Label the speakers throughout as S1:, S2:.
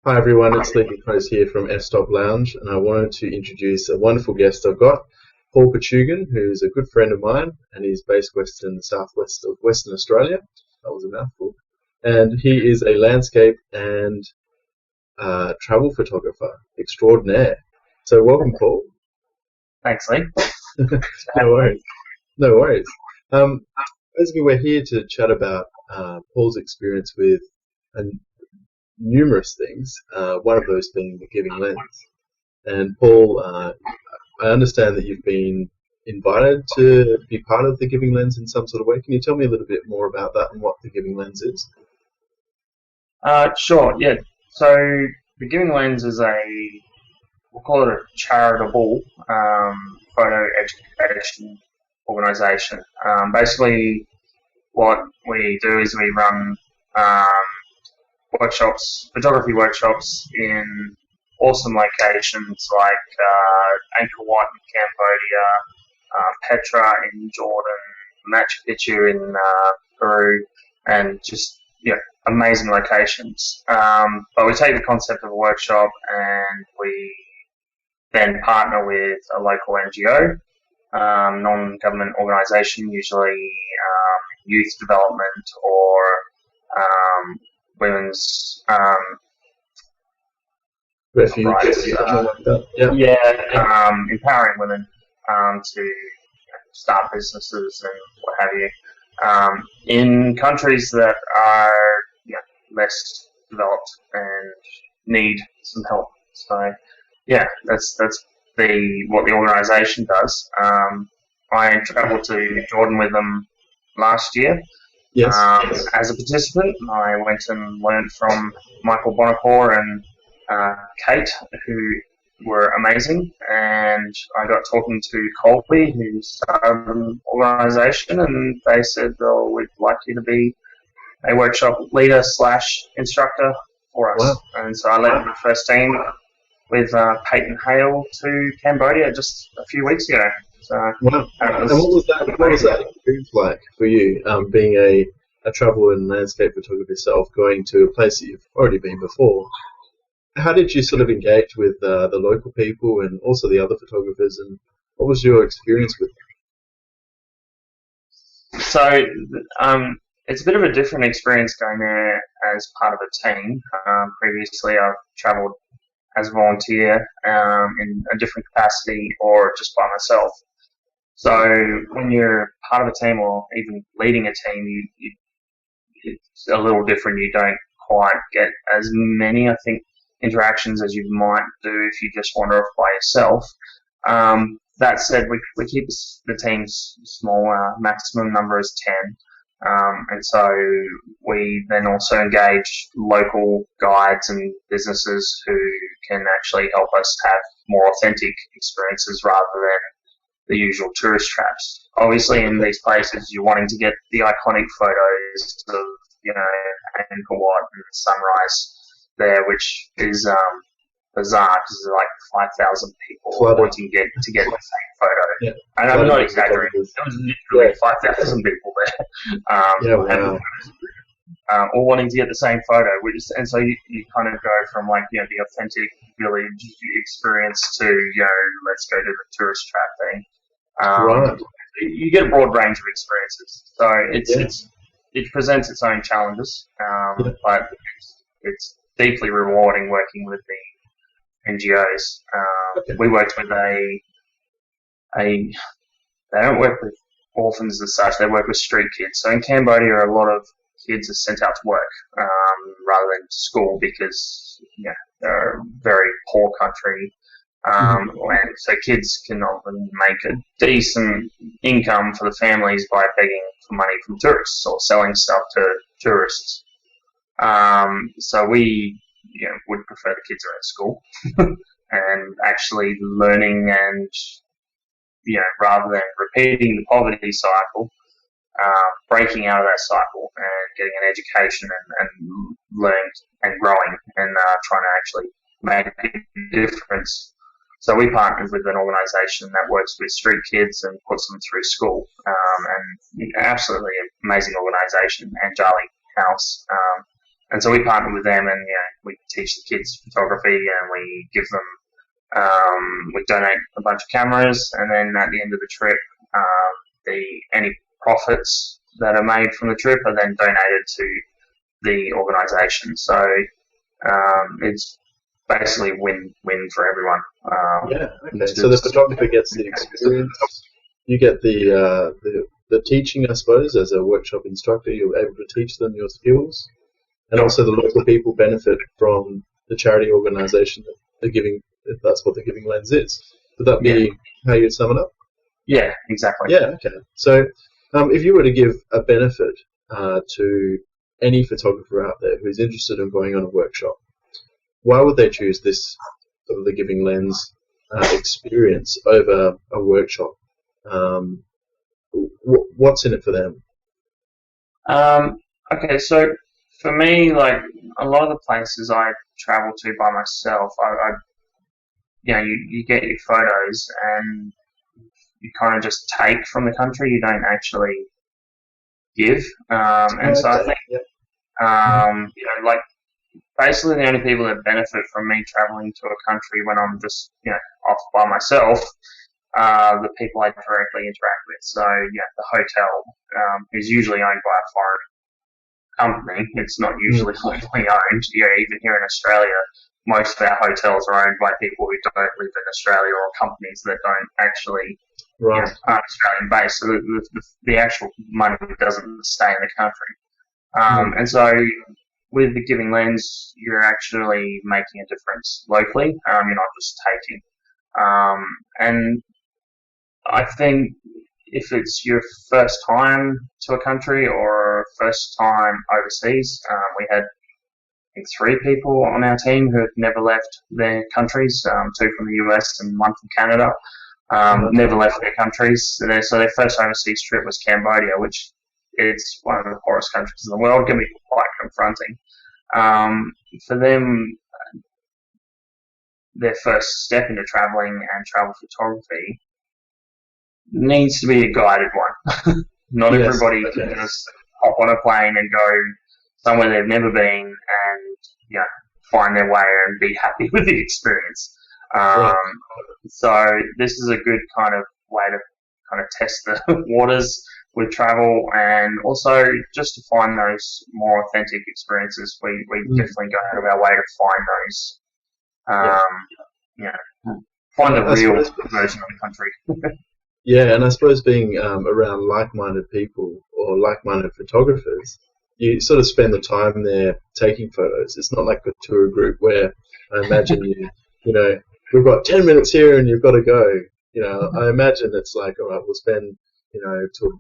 S1: Hi everyone, it's Lee Crows here from F-Stop Lounge, and I wanted to introduce a wonderful guest I've got, Paul Pichugin, who's a good friend of mine, and he's based west in the southwest of Western Australia. That was a mouthful. And he is a landscape and travel photographer extraordinaire. So welcome, Paul.
S2: Thanks, Lee.
S1: No worries. No worries. Basically, we're here to chat about Paul's experience with numerous things, one of those being the Giving Lens. And Paul, I understand that you've been invited to be part of the Giving Lens in some sort of way. Can you tell me a little bit more about that and what the Giving Lens is?
S2: Sure, yeah. So the Giving Lens is we'll call it a charitable photo education organisation. Basically, what we do is we run photography workshops in awesome locations like Angkor Wat in Cambodia, Petra in Jordan, Machu Picchu in Peru, and just amazing locations. But we take the concept of a workshop and we then partner with a local NGO, non-government organisation, usually youth development or women's
S1: Refuge,
S2: rights.
S1: something like that.
S2: Empowering women to start businesses and what have you. In countries that are less developed and need some help. So that's what the organisation does. I travelled to Jordan with them last year.
S1: Yes.
S2: As a participant, I went and learned from Michael Bonacore and Kate, who were amazing, and I got talking to Colby, who started an organisation, and they said, "Oh, we'd like you to be a workshop leader / instructor for us."
S1: Wow.
S2: And so I led my first team with Peyton Hale to Cambodia just a few weeks ago. So,
S1: wow. And what was that experience like for you, being a travel and landscape photographer yourself, going to a place that you've already been before? How did you sort of engage with the local people and also the other photographers, and what was your experience with
S2: them? So it's a bit of a different experience going there as part of a team. Previously, I've travelled as a volunteer in a different capacity or just by myself. So when you're part of a team or even leading a team, it's a little different. You don't quite get as many, I think, interactions as you might do if you just wander off by yourself. That said, we keep the teams small. Maximum number is 10. And so we then also engage local guides and businesses who can actually help us have more authentic experiences rather than the usual tourist traps. Obviously, in these places, you're wanting to get the iconic photos of, Angkor Wat and the sunrise there, which is bizarre because there's like 5,000 people wanting to get the same photo.
S1: Yeah.
S2: And I'm not exaggerating. There was literally 5,000 people there. All wanting to get the same photo, and so you kind of go from the authentic village experience to let's go to the tourist trap thing.
S1: Right.
S2: You get a broad range of experiences, so it presents its own challenges, but it's deeply rewarding working with the NGOs. We worked with they don't work with orphans as such, they work with street kids. So in Cambodia, a lot of kids are sent out to work rather than to school because they're a very poor country. And so kids can often make a decent income for the families by begging for money from tourists or selling stuff to tourists. So we would prefer the kids are at school and actually learning and rather than repeating the poverty cycle, breaking out of that cycle and getting an education and learning and growing and trying to actually make a difference. So we partnered with an organisation that works with street kids and puts them through school, and absolutely amazing organisation, Anjali House. And so we partnered with them, and we teach the kids photography, and we give them we donate a bunch of cameras, and then at the end of the trip, any profits that are made from the trip are then donated to the organisation. So it's basically win-win for everyone.
S1: Okay. So the photographer gets the experience. You get the teaching, I suppose, as a workshop instructor. You're able to teach them your skills, and also the local people benefit from the charity organisation that they're giving, if that's what the Giving Lens is. Would that be how you'd sum it up?
S2: Yeah, exactly.
S1: Yeah, okay. So if you were to give a benefit to any photographer out there who's interested in going on a workshop, why would they choose this sort of the Giving Lens experience over a workshop? What's in it for them?
S2: Okay, so for me, like a lot of the places I travel to by myself, you get your photos and you kind of just take from the country. You don't actually give, and so I think, like basically the only people that benefit from me traveling to a country when I'm just off by myself are the people I directly interact with. So the hotel is usually owned by a foreign company. It's not usually locally owned. Even here in Australia, most of our hotels are owned by people who don't live in Australia, or companies that don't actually aren't Australian based. So the actual money doesn't stay in the country. And so with the Giving Lens, you're actually making a difference locally. You're not just taking. And I think if it's your first time to a country or first time overseas, we had I think 3 people on our team who had never left their countries, 2 from the US and 1 from Canada, never left their countries. So their first overseas trip was Cambodia, which is one of the poorest countries in the world, can be quite confronting. For them, their first step into travelling and travel photography needs to be a guided one. Not everybody can just hop on a plane and go somewhere they've never been and find their way and be happy with the experience. So this is a good kind of way to kind of test the waters with travel, and also just to find those more authentic experiences. We definitely go out of our way to find those. Find the real version of the country.
S1: Yeah, and I suppose being around like-minded people or like-minded photographers, you sort of spend the time there taking photos. It's not like a tour group where I imagine we've got 10 minutes here and you've got to go. I imagine it's like, all right, we'll spend,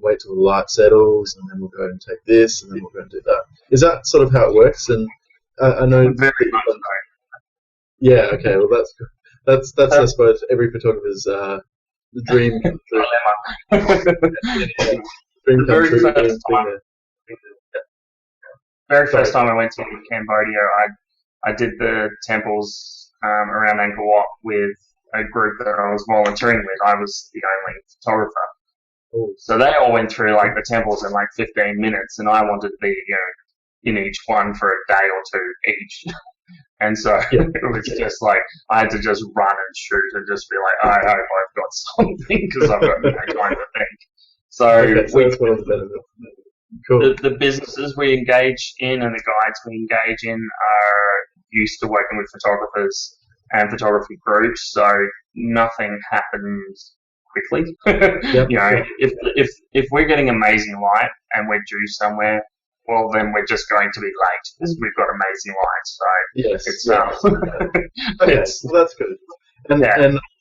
S1: wait till the light settles, and then we'll go and take this, and then we'll go and do that. Is that sort of how it works? And I know
S2: very much so.
S1: Yeah. Okay. Well, that's good. That's I suppose every photographer's the dream come true. Dream come true.
S2: Very first time I went to Cambodia, I did the temples around Angkor Wat with a group that I was volunteering with. I was the only photographer.
S1: Ooh.
S2: So they all went through like the temples in like 15 minutes, and I wanted to be in each one for a day or 2 each. And so it was just like I had to just run and shoot and just be like, I hope I've got something because I've got no time to think. So
S1: that's one of the benefits. Cool.
S2: The businesses we engage in and the guides we engage in are used to working with photographers and photography groups, so nothing happens quickly. If we're getting amazing light and we're due somewhere, well, then we're just going to be late because we've got amazing light. So
S1: well, that's good. And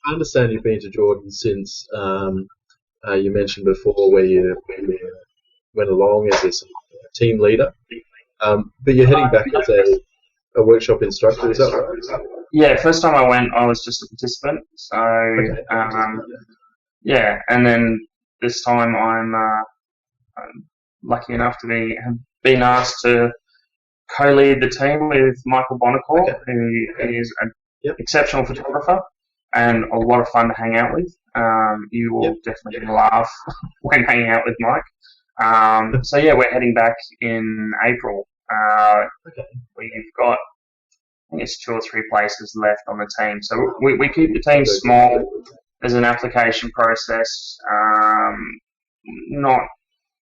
S1: I understand you've been to Jordan since you mentioned before where you went along as a team leader, but you're heading back as a workshop instructor. Is that right?
S2: Yeah, first time I went, I was just a participant. So and then this time I'm lucky enough to have been asked to co-lead the team with Michael Bonacore, who is an exceptional photographer and a lot of fun to hang out with. You will definitely laugh when hanging out with Mike. So we're heading back in April. We've got think it's 2 or 3 places left on the team. So we keep the team small. There's an application process, not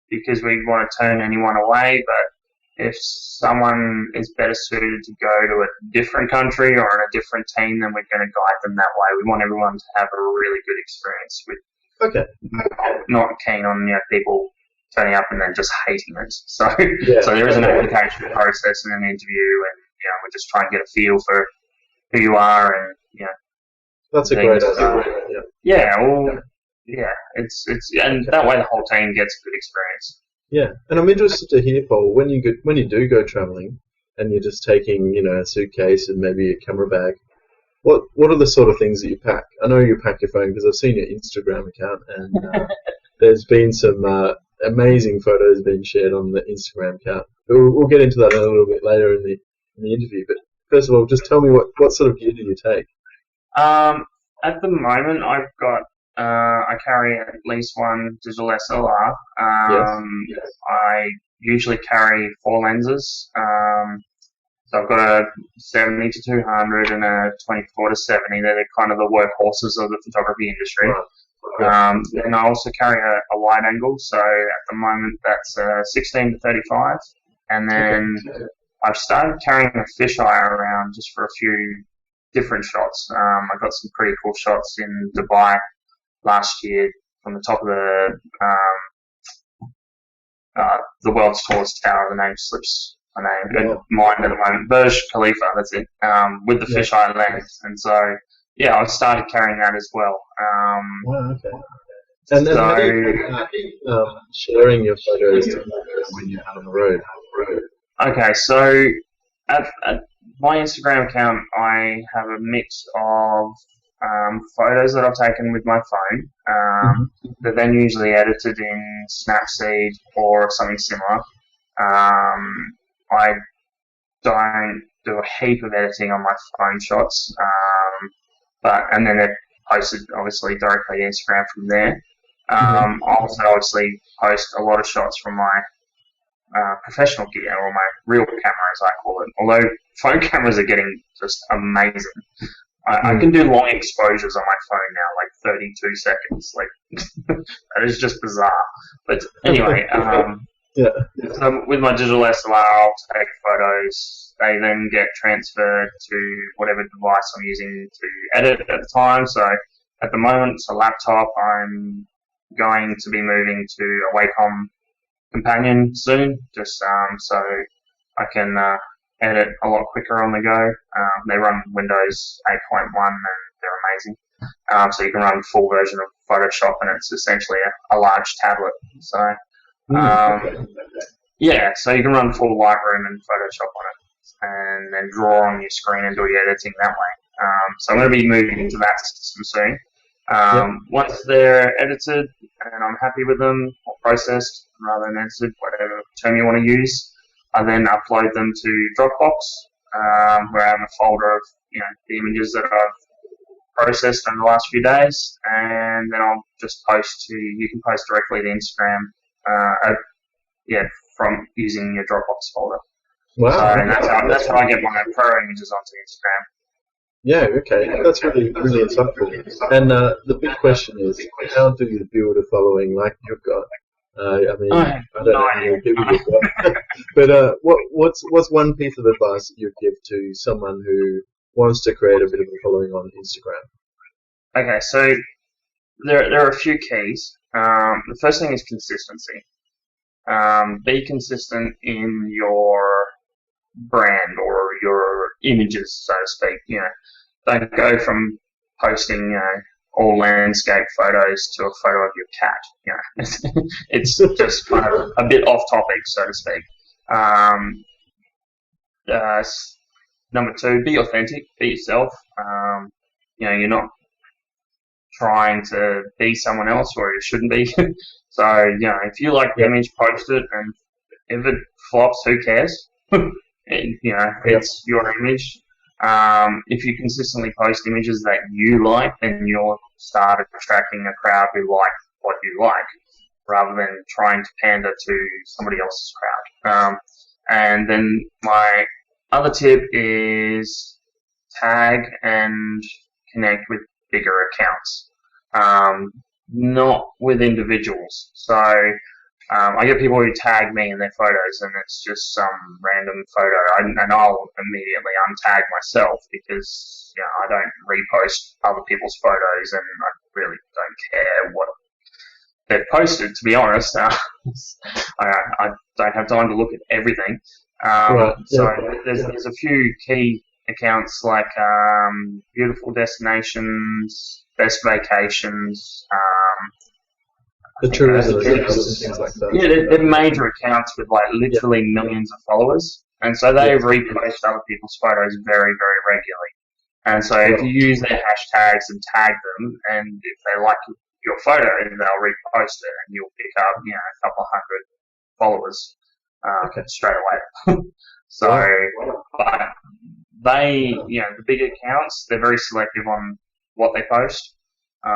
S2: because we want to turn anyone away, but if someone is better suited to go to a different country or in a different team, then we're going to guide them that way. We want everyone to have a really good experience with.
S1: Okay.
S2: Not keen on people turning up and then just hating it. So there is an application process and an interview, and we just try and get a feel for who you are, and
S1: that's a great idea.
S2: It's and that way the whole team gets a good experience.
S1: Yeah, and I'm interested to hear, Paul, when you do go traveling and you're just taking a suitcase and maybe a camera bag. What are the sort of things that you pack? I know you pack your phone because I've seen your Instagram account, and there's been some amazing photos being shared on the Instagram account. We'll get into that a little bit later in the interview. But first of all, just tell me what sort of gear do you take?
S2: At the moment, I've got I carry at least one digital SLR. Yes. I usually carry 4 lenses. So I've got a 70 to 200 and a 24 to 70. They're kind of the workhorses of the photography industry. Right. And I also carry a wide angle. So at the moment that's 16 to 35. And then I've started carrying a fisheye around just for a few different shots. I got some pretty cool shots in Dubai last year from the top of the world's tallest tower. The name slips my name, mine at the moment, Burj Khalifa, that's it, with the fisheye lens. And so, I've started carrying that as well.
S1: Okay. And then sharing your photos when you're out on the road.
S2: Okay, so at my Instagram account, I have a mix of photos that I've taken with my phone. They're then usually edited in Snapseed or something similar. I don't do a heap of editing on my phone shots, and then they're posted obviously directly to Instagram from there. I also obviously post a lot of shots from my professional gear, or my real camera as I call it. Although phone cameras are getting just amazing. I can do long exposures on my phone now, like 32 seconds. Like that is just bizarre. But anyway, so with my digital SLR, I'll take photos. They then get transferred to whatever device I'm using to edit at the time. So at the moment, it's a laptop. I'm going to be moving to a Wacom Companion soon, just so I can edit a lot quicker on the go. They run Windows 8.1 and they're amazing. So you can run a full version of Photoshop, and it's essentially a large tablet. So so you can run full Lightroom and Photoshop on it, and then draw on your screen and do your editing that way. So I'm going to be moving into that system soon. Once they're edited and I'm happy with them, or processed rather than edited, whatever term you want to use, I then upload them to Dropbox, where I have a folder of the images that I've processed in the last few days, and then I'll just post you can post directly to Instagram, from using your Dropbox folder.
S1: Wow.
S2: So that's how I get my pro images onto Instagram.
S1: Yeah, okay. That's really, really insightful. And the big question is, how do you build a following like you've got? I don't know how many people you've got. But what's one piece of advice that you'd give to someone who wants to create a bit of a following on Instagram?
S2: Okay, so there are a few keys. The first thing is consistency. Be consistent in your brand or your images, so to speak. Don't go from posting all landscape photos to a photo of your cat. It's just kind of a bit off topic, so to speak. Number 2, be authentic, be yourself. You're not trying to be someone else, or you shouldn't be. So, if you like the image, post it, and if it flops, who cares? It's your image. If you consistently post images that you like, then you'll start attracting a crowd who like what you like, rather than trying to pander to somebody else's crowd. And then my other tip is tag and connect with bigger accounts, not with individuals. So I get people who tag me in their photos, and it's just some random photo, and I'll immediately untag myself because I don't repost other people's photos, and I really don't care what they've posted. To be honest, I don't have time to look at everything.
S1: Right.
S2: So there's a few key accounts like beautiful destinations, best vacations.
S1: The tourism accounts and things like that.
S2: Yeah, they're major accounts with like literally millions of followers, and so they repost other people's photos very, very regularly. And so if you use their hashtags and tag them, and if they like your photo, they'll repost it, and you'll pick up a couple hundred followers straight away. So, but they, the big accounts, they're very selective on what they post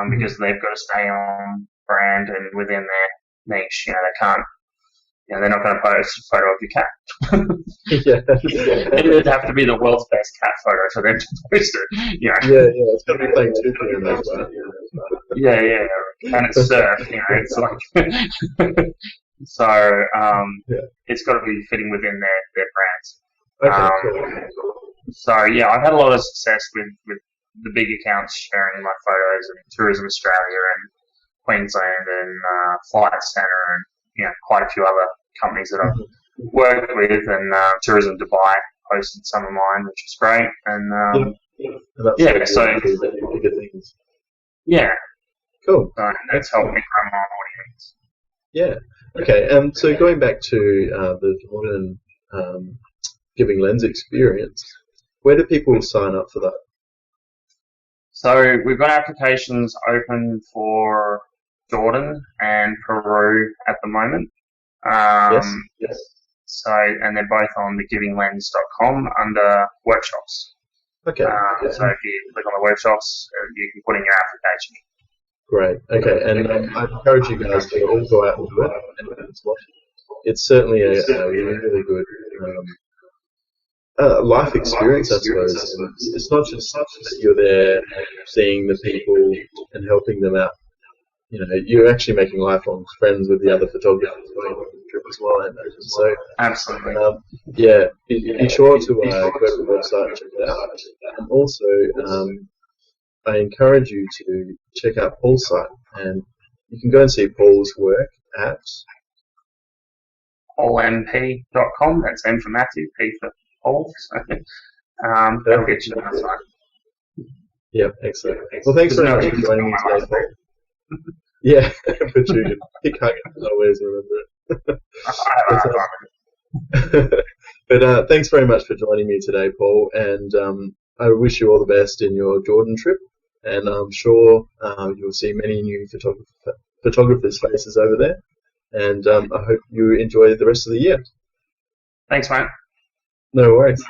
S2: because they've got to stay on brand and within their niche. They can't. They're not going to post a photo of your cat. It'd have to be the world's best cat photo for them to post it.
S1: It's got to be playing two for them as well.
S2: And it's surf. It's like so. It's got to be fitting within their brands. So I've had a lot of success with the big accounts sharing my photos in Tourism Australia and Queensland and Flight Centre and quite a few other companies that I've worked with, and Tourism Dubai posted some of mine, which was great. And
S1: cool.
S2: So that's helped me grow my audience.
S1: Yeah. Okay. So going back to the Jordan Giving Lens experience, where do people sign up for that?
S2: So we've got applications open for Jordan and Peru at the moment.
S1: Yes.
S2: So, and they're both on thegivingLens.com under workshops.
S1: Okay.
S2: So if you click on the workshops, you can put in your application.
S1: Great. Okay. And I encourage you guys to all go out and do it. It's certainly a really good life experience, I suppose. It's not just that you're there seeing the people and helping them out. You're actually making lifelong friends with the other photographers going on the trip as well, I imagine. So,
S2: absolutely.
S1: Be sure to go to the website and check it out. And also, I encourage you to check out Paul's site, and you can go and see Paul's work at
S2: paulmp.com. That's M for Matthew, P for Paul. So, that'll get you to the site.
S1: Yeah, excellent. Well, thanks very much for joining me today, Paul. Yeah, Pichugin. Pichugin. I always remember it. But thanks very much for joining me today, Paul, and I wish you all the best in your Jordan trip, and I'm sure you'll see many new photographers' faces over there, and I hope you enjoy the rest of the year.
S2: Thanks, mate.
S1: No worries.